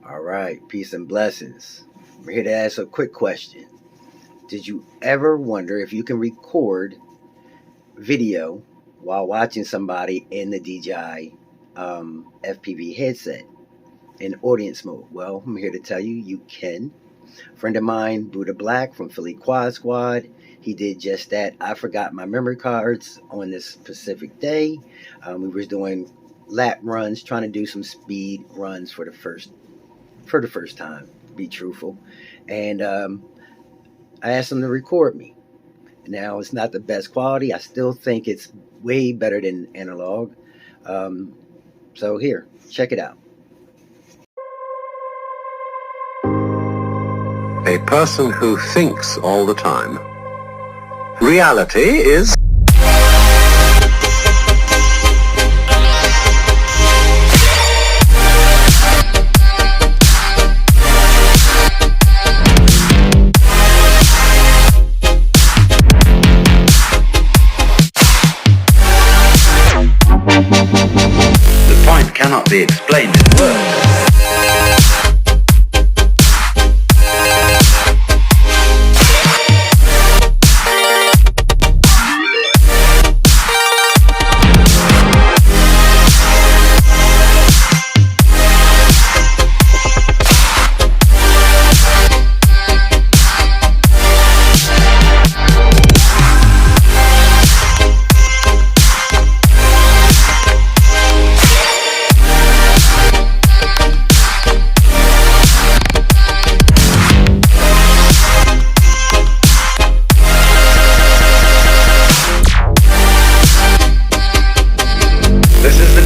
All right, peace and blessings. I'm here to ask a quick question. Did you ever wonder if you can record video while watching somebody in the DJI FPV headset in audience mode? Well, I'm here to tell you, you can. A friend of mine, BuddahBlack from Philly Quad Squad, he did just that. I forgot my memory cards on this specific day. We were doing lap runs, trying to do some speed runs for the first time, to be truthful. And I asked him to record me. Now, it's not the best quality. I still think it's way better than analog. So here, check it out. A person who thinks all the time. Reality is... The point cannot be explained in words.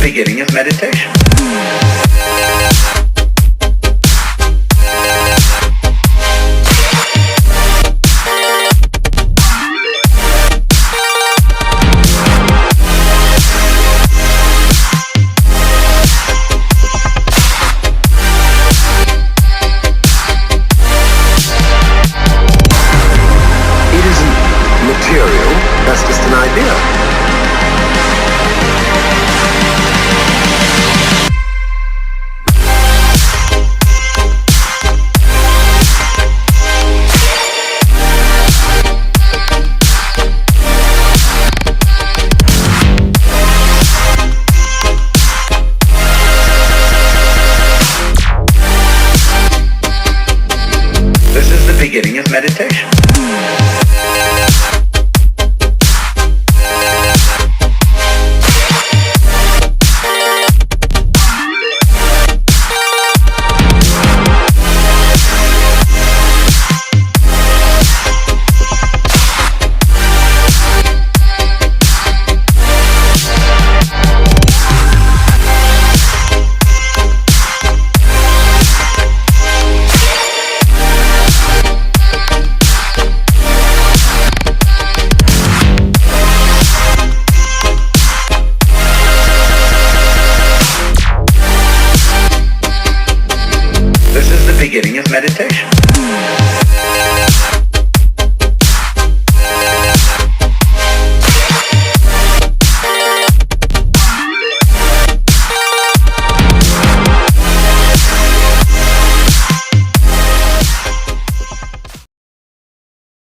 Beginning of meditation. It isn't material, that's just an idea. Beginning of meditation. Beginning of meditation.